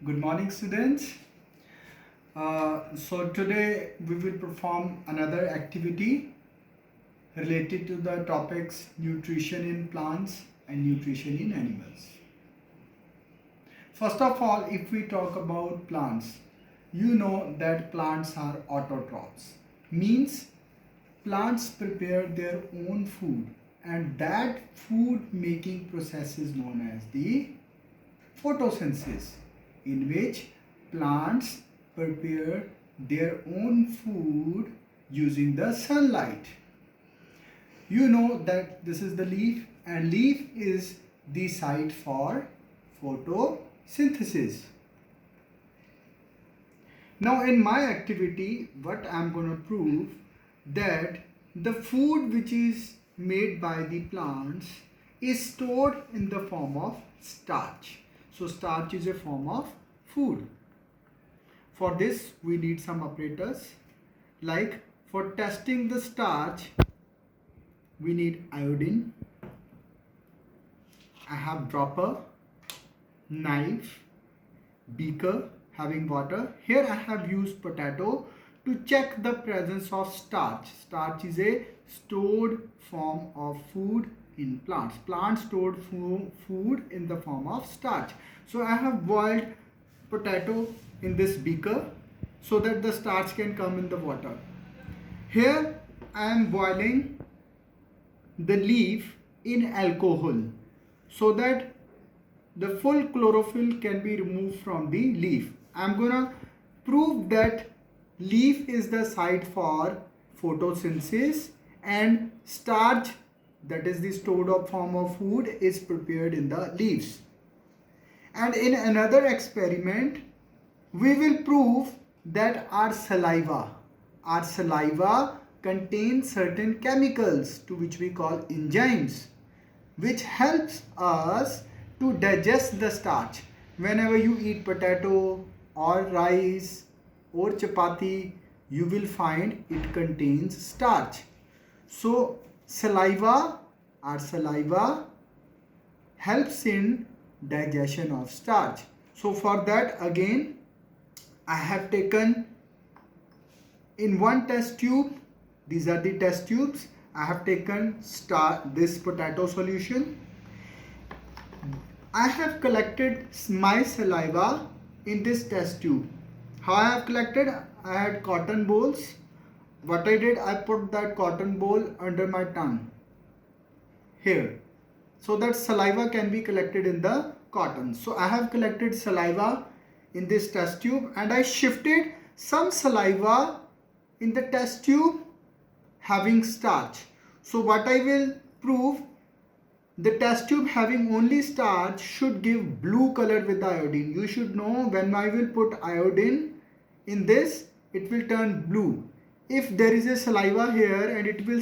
Good morning, students. So today we will perform another activity related to the topics nutrition in plants and nutrition in animals. First of all, if we talk about plants, you know that plants are autotrophs. Means plants prepare their own food, and that food making process is known as the photosynthesis, in which plants prepare their own food using the sunlight. You know that this is the leaf, and leaf is the site for photosynthesis. Now in my activity, what I am going to prove that the food which is made by the plants is stored in the form of starch. So starch is a form of food. For this we need some apparatus, like for testing the starch we need iodine. I have dropper, knife, beaker having water. Here I have used potato to check the presence of starch. Starch is a stored form of food in plants. Plants stored food in the form of starch. So I have boiled potato in this beaker so that the starch can come in the water. Here I am boiling the leaf in alcohol so that the full chlorophyll can be removed from the leaf. I am gonna prove that leaf is the site for photosynthesis and starch, that is the stored up form of food, is prepared in the leaves. And in another experiment we will prove that our saliva contains certain chemicals to which we call enzymes, which helps us to digest the starch. Whenever you eat potato or rice or chapati, you will find it contains starch. So our saliva helps in digestion of starch. So for that, again I have taken in one test tube, these are the test tubes, I have taken this potato solution. I have collected my saliva in this test tube. How I have collected? I had cotton balls. What I did, I put that cotton ball under my tongue here, so that saliva can be collected in the cotton. So I have collected saliva in this test tube and I shifted some saliva in the test tube having starch. So what I will prove, the test tube having only starch should give blue color with the iodine. You should know when I will put iodine in this, it will turn blue. If there is a saliva here and it will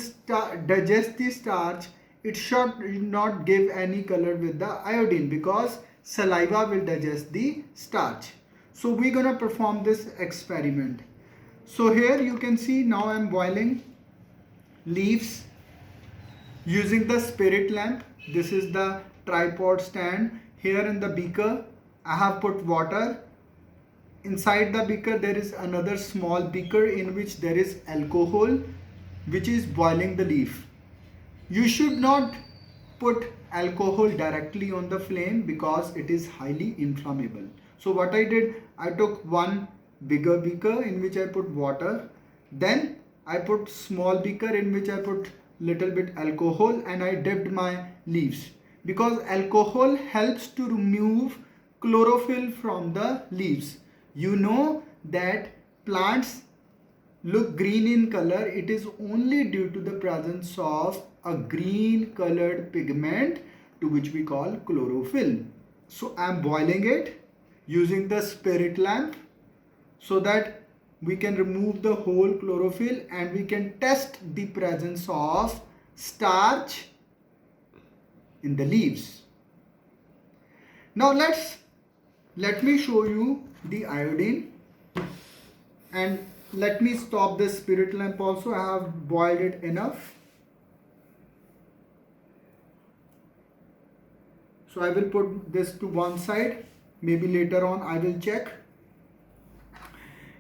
digest the starch, it should not give any color with the iodine because saliva will digest the starch. So we're gonna perform this experiment. So here you can see now I am boiling leaves using the spirit lamp. This is the tripod stand. Here in the beaker I have put water. Inside the beaker there is another small beaker in which there is alcohol which is boiling the leaf. You should not put alcohol directly on the flame because it is highly inflammable. So what I did, I took one bigger beaker in which I put water, then I put small beaker in which I put little bit alcohol and I dipped my leaves, because alcohol helps to remove chlorophyll from the leaves. You know that plants look green in color, it is only due to the presence of a green colored pigment to which we call chlorophyll. So I am boiling it using the spirit lamp so that we can remove the whole chlorophyll and we can test the presence of starch in the leaves. Now let me show you the iodine, and let me stop this spirit lamp also. I have boiled it enough. So I will put this to one side. maybe later on I will check.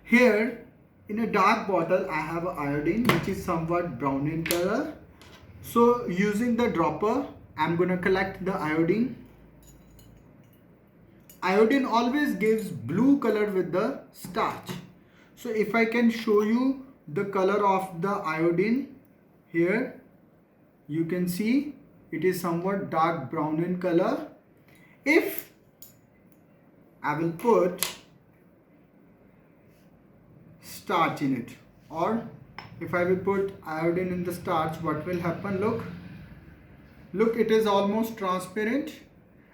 Here in a dark bottle I have iodine which is somewhat brown in color. So using the dropper I'm gonna collect the iodine. Iodine always gives blue color with the starch. So if I can show you the color of the iodine, here you can see it is somewhat dark brown in color. If I will put starch in it, or if I will put iodine in the starch, what will happen? Look, it is almost transparent.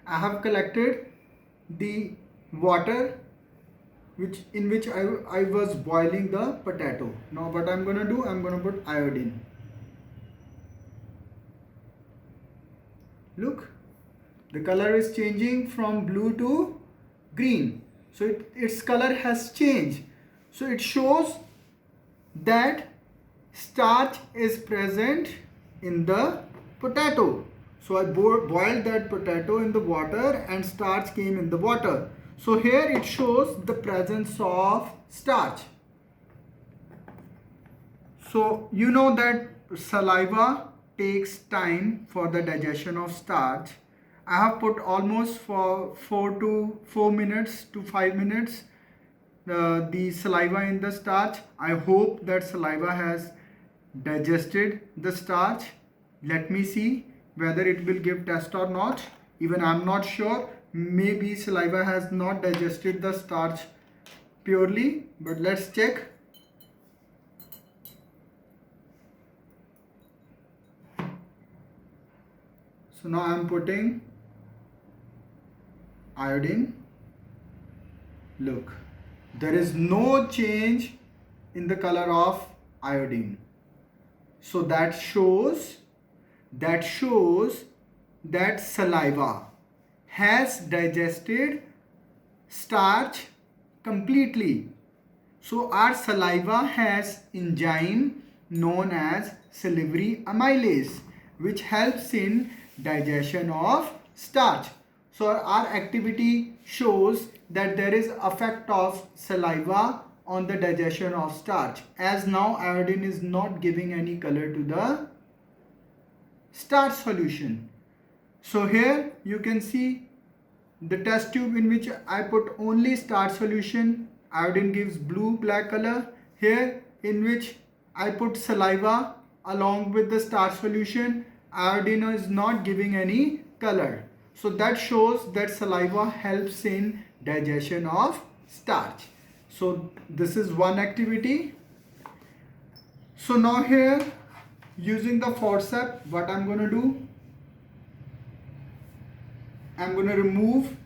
I have collected the water in which I was boiling the potato. Now what I'm gonna do, I'm gonna put iodine. Look, the color is changing from blue to green. So its color has changed. So it shows that starch is present in the potato. So I boiled that potato in the water and starch came in the water. So here it shows the presence of starch. So you know that saliva takes time for the digestion of starch. I have put almost for 4 minutes to 5 minutes the saliva in the starch. I hope that saliva has digested the starch. Let me see whether it will give test or not. Even I'm not sure. Maybe saliva has not digested the starch purely, but let's check. So now I'm putting iodine. Look, there is no change in the color of iodine. So that shows that saliva has digested starch completely. So our saliva has enzyme known as salivary amylase, which helps in digestion of starch. So our activity shows that there is effect of saliva on the digestion of starch, as now iodine is not giving any color to the starch solution. So here you can see the test tube in which I put only starch solution, iodine gives blue black color. Here in which I put saliva along with the starch solution, iodine is not giving any color. So that shows that saliva helps in digestion of starch. So this is one activity. So now here, using the forceps, what I'm going to do, I'm going to remove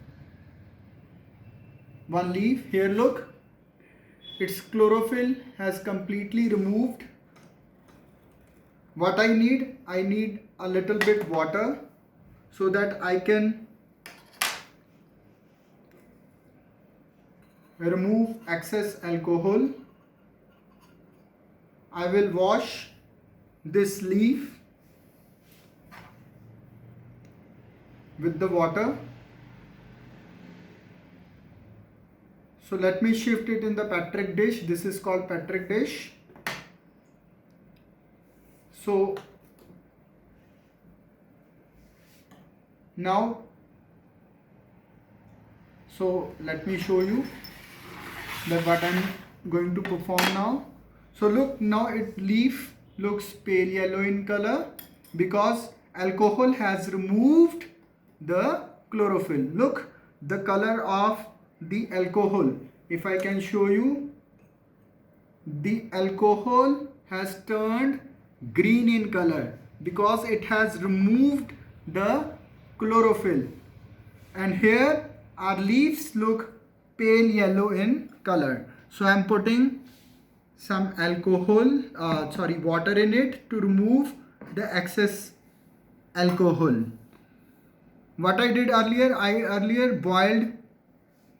one leaf. Here look, its chlorophyll has completely removed. What I need a little bit water so that I can remove excess alcohol. I will wash this leaf with the water. So let me shift it in the Petri dish. This is called Petri dish. So now, let me show you that what I'm going to perform now. So look, now leaf looks pale yellow in color because alcohol has removed the chlorophyll. Look, the color of the alcohol. If I can show you, the alcohol has turned green in color because it has removed the chlorophyll. And here our leaves look pale yellow in color. So I am putting some water in it to remove the excess alcohol. What I did earlier, I earlier boiled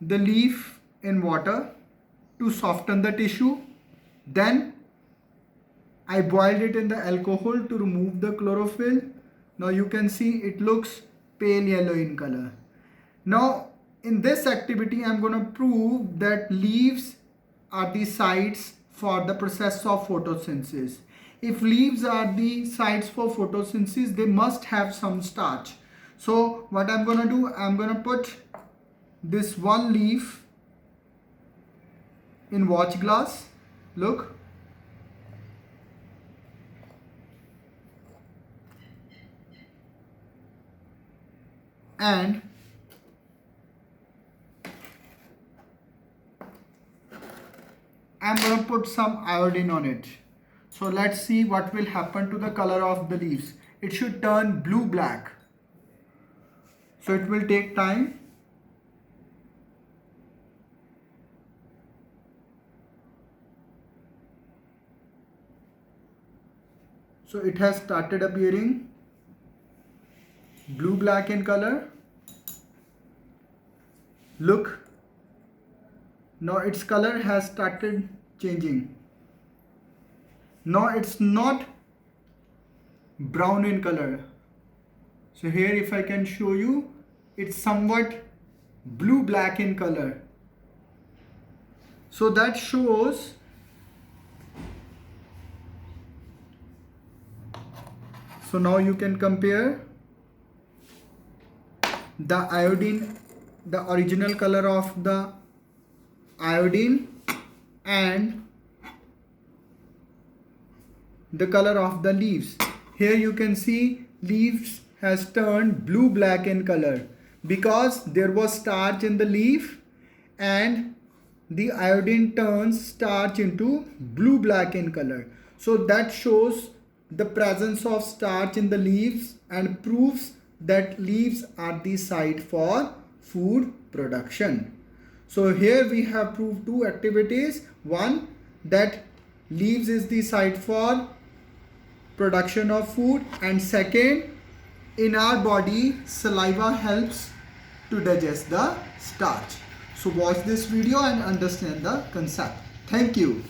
the leaf in water to soften the tissue. Then I boiled it in the alcohol to remove the chlorophyll. Now you can see it looks pale yellow in color. Now in this activity, I'm going to prove that leaves are the sites for the process of photosynthesis. If leaves are the sites for photosynthesis, they must have some starch. So what I'm going to do, I'm going to put this one leaf in watch glass. Look. And I'm going to put some iodine on it. So let's see what will happen to the color of the leaves. It should turn blue black. So it will take time. So it has started appearing blue black in color. Look. Now its color has started changing. Now it's not brown in color. So here, if I can show you, it's somewhat blue black in color. So that shows so now you can compare the iodine, the original color of the iodine and the color of the leaves. Here you can see leaves has turned blue black in color because there was starch in the leaf and the iodine turns starch into blue black in color. So that shows the presence of starch in the leaves and proves that leaves are the site for food production. So here we have proved two activities. One, that leaves is the site for production of food, and second, in our body saliva helps to digest the starch. So watch this video and understand the concept. Thank you.